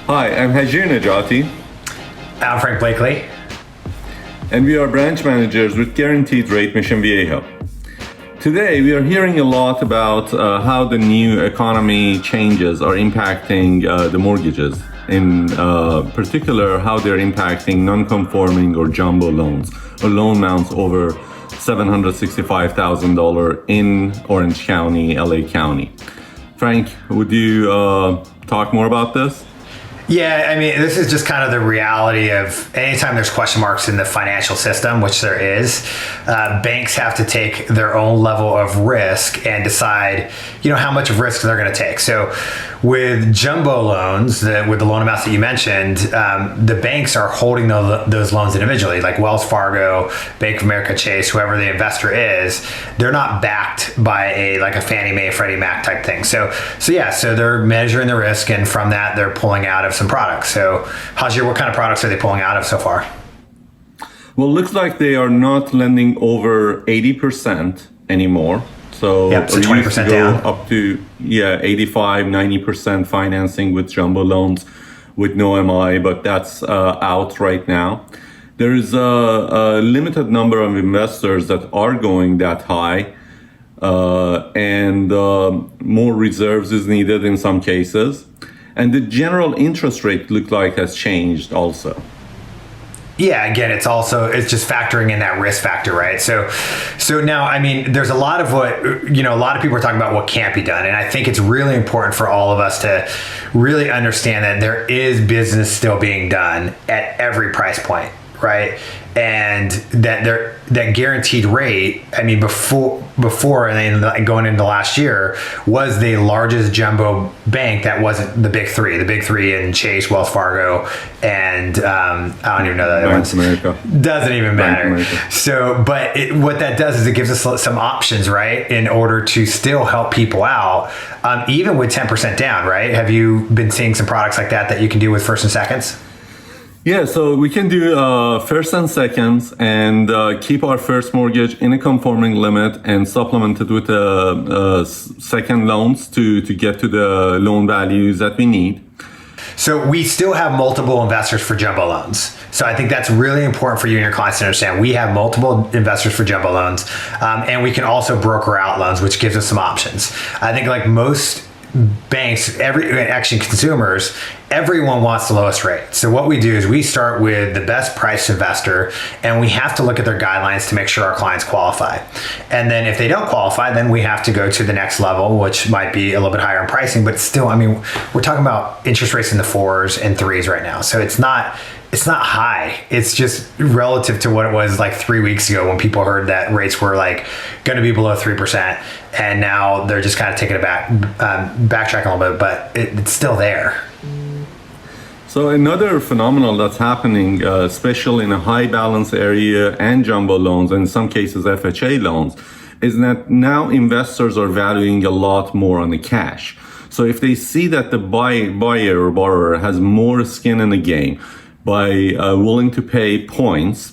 Hi, I'm Hajirs, I'm Frank Blakely. and we are branch managers with Guaranteed Rate Mission Viejo. Today, we are hearing a lot about how the new economy changes are impacting the mortgages. In particular, how they're impacting non-conforming or jumbo loans, or loan amounts over $765,000 in Orange County, LA County. Frank, would you talk more about this? Yeah, I mean, this is just kind of the reality of anytime there's question marks in the financial system, which there is, banks have to take their own level of risk and decide, how much of risk they're going to take. So with jumbo loans, with the loan amounts that you mentioned, the banks are holding those loans individually, like Wells Fargo, Bank of America, Chase, whoever the investor is. They're not backed by a Fannie Mae, Freddie Mac type thing. So they're measuring the risk, and from that, they're pulling out of some products. So, Hajir, what kind of products are they pulling out of so far? Well, it looks like they are not lending over 80% anymore. So 20% down. Up to 85, 90% financing with jumbo loans with no MI, but that's out right now. There is a limited number of investors that are going that high, and more reserves is needed in some cases. And the general interest rate look like has changed also. Yeah, again, it's just factoring in that risk factor, right? So now, I mean, there's a lot of a lot of people are talking about what can't be done. And I think it's really important for all of us to really understand that there is business still being done at every price point, right? And that guaranteed rate, I mean, before and then going into last year, was the largest jumbo bank that wasn't the big three. The big three in Chase, Wells Fargo, and I don't even know the other ones. America. Doesn't even matter. So, but what that does is it gives us some options, right, in order to still help people out, even with 10% down, right? Have you been seeing some products like that you can do with first and seconds? Yeah, so we can do first and seconds, and keep our first mortgage in a conforming limit and supplement it with second loans to get to the loan values that we need. So we still have multiple investors for jumbo loans. So I think that's really important for you and your clients to understand. We have multiple investors for jumbo loans, and we can also broker out loans, which gives us some options. I think like most banks, consumers, everyone wants the lowest rate. So what we do is we start with the best priced investor, and we have to look at their guidelines to make sure our clients qualify. And then if they don't qualify, then we have to go to the next level, which might be a little bit higher in pricing, but still, I mean, we're talking about interest rates in the 4s and 3s right now. So it's not high. It's just relative to what it was like 3 weeks ago when people heard that rates were like going to be below 3%. And now they're just kind of taking it back, backtracking a little bit, but it's still there. So another phenomenon that's happening, especially in a high balance area and jumbo loans, and in some cases FHA loans, is that now investors are valuing a lot more on the cash. So if they see that the buyer or borrower has more skin in the game by willing to pay points,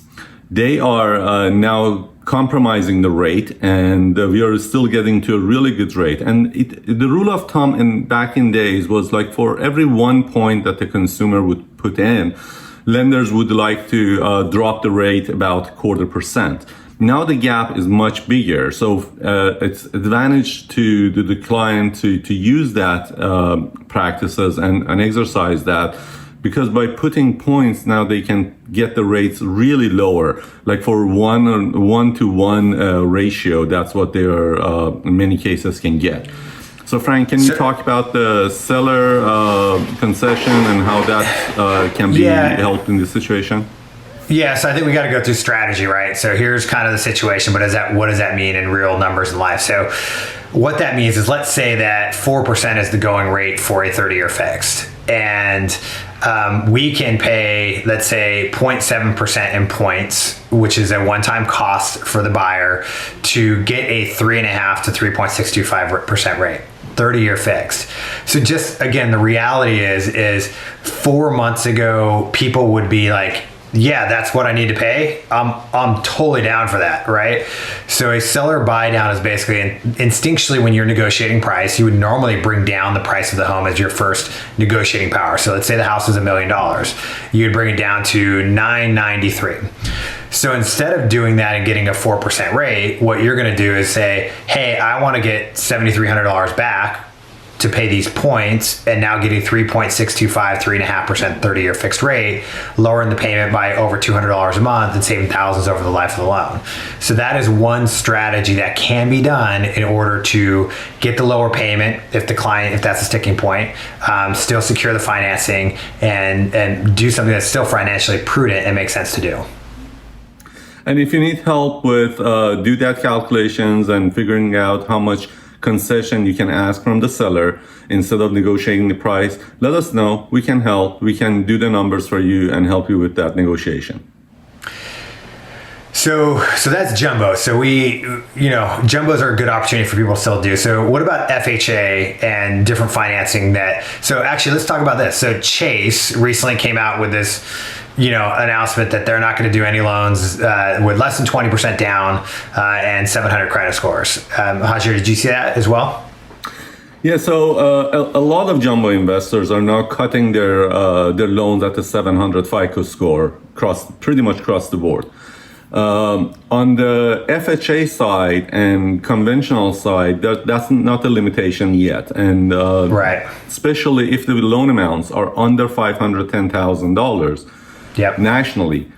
they are now compromising the rate, and we are still getting to a really good rate. And the rule of thumb back in days was like for every 1 point that the consumer would put in, lenders would like to drop the rate about 0.25%. Now the gap is much bigger, so it's advantage to the client to use that practices and exercise that. Because by putting points, now they can get the rates really lower. Like for 1-to-1 ratio, that's what they are, in many cases, can get. So Frank, can you talk about the seller concession and how that can be helped in this situation? Yeah, so I think we got to go through strategy, right? So here's kind of the situation, but what does that mean in real numbers in life? So what that means is, let's say that 4% is the going rate for a 30-year fixed. And we can pay, let's say, 0.7% in points, which is a one-time cost for the buyer, to get a 3.5 to 3.625% rate. 30-year fixed. So just again, the reality is 4 months ago, people would be like yeah, that's what I need to pay, I'm totally down for that, right? So a seller buy down is basically instinctually when you're negotiating price, you would normally bring down the price of the home as your first negotiating power. So let's say the house is $1 million, you would bring it down to $993. So instead of doing that and getting a 4% rate, what you're going to do is say, hey, I want to get $7,300 back to pay these points, and now getting 3.625, 3.5% 30-year fixed rate, lowering the payment by over $200 a month and saving thousands over the life of the loan. So that is one strategy that can be done in order to get the lower payment if that's a sticking point, still secure the financing and do something that's still financially prudent and makes sense to do. And if you need help with do that calculations and figuring out how much concession you can ask from the seller instead of negotiating the price, let us know. We can help. We can do the numbers for you and help you with that negotiation. So that's jumbo. So jumbos are a good opportunity for people to still do. So what about FHA and different financing so actually let's talk about this. So Chase recently came out with this announcement that they're not going to do any loans with less than 20% down and 700 credit scores. Hajir, did you see that as well? Yeah, so a lot of jumbo investors are now cutting their loans at the 700 FICO score pretty much across the board. On the FHA side and conventional side, that's not a limitation yet, and right, especially if the loan amounts are under $510,000. Yep. Nationally,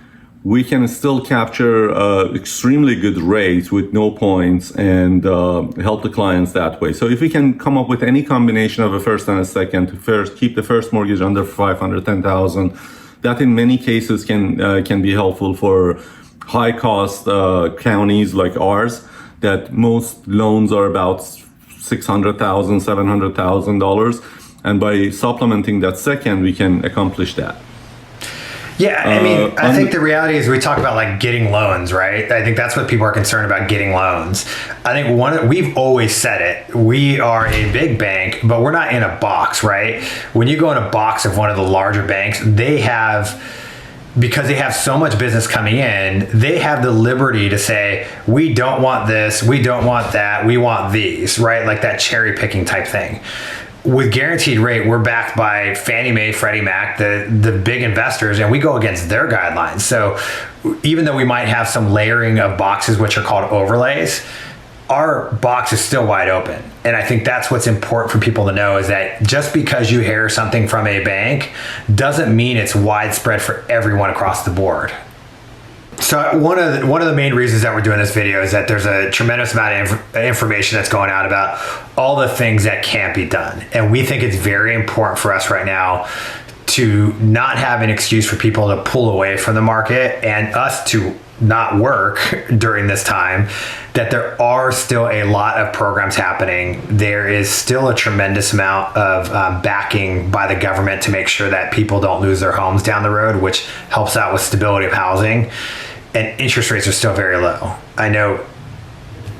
we can still capture extremely good rates with no points and help the clients that way. So if we can come up with any combination of a first and a second to keep the first mortgage under $510,000, that in many cases can be helpful for high cost counties like ours, that most loans are about $600,000, $700,000, and by supplementing that second, we can accomplish that. Yeah, I mean, I think the reality is we talk about like getting loans, right? I think that's what people are concerned about, getting loans. I think we've always said it. We are a big bank, but we're not in a box, right? When you go in a box of one of the larger banks, because they have so much business coming in, they have the liberty to say, we don't want this, we don't want that, we want these, right? Like that cherry picking type thing. With Guaranteed Rate, we're backed by Fannie Mae, Freddie Mac, the big investors, and we go against their guidelines. So even though we might have some layering of boxes, which are called overlays, our box is still wide open. And I think that's what's important for people to know, is that just because you hear something from a bank doesn't mean it's widespread for everyone across the board. So one of the main reasons that we're doing this video is that there's a tremendous amount of information that's going out about all the things that can't be done. And we think it's very important for us right now to not have an excuse for people to pull away from the market and us to not work during this time, that there are still a lot of programs happening. There is still a tremendous amount of backing by the government to make sure that people don't lose their homes down the road, which helps out with stability of housing. And interest rates are still very low. I know,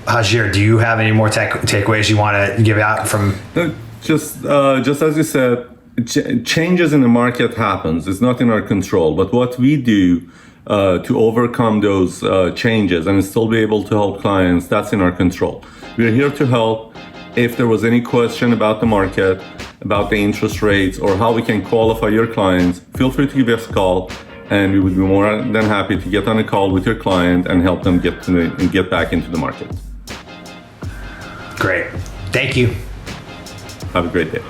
Hajir, do you have any more takeaways you want to give out from? Just as you said, changes in the market happens. It's not in our control. But what we do to overcome those changes and still be able to help clients, that's in our control. We're here to help. If there was any question about the market, about the interest rates, or how we can qualify your clients, feel free to give us a call, and we would be more than happy to get on a call with your client and help them get back into the market. Great. Thank you. Have a great day.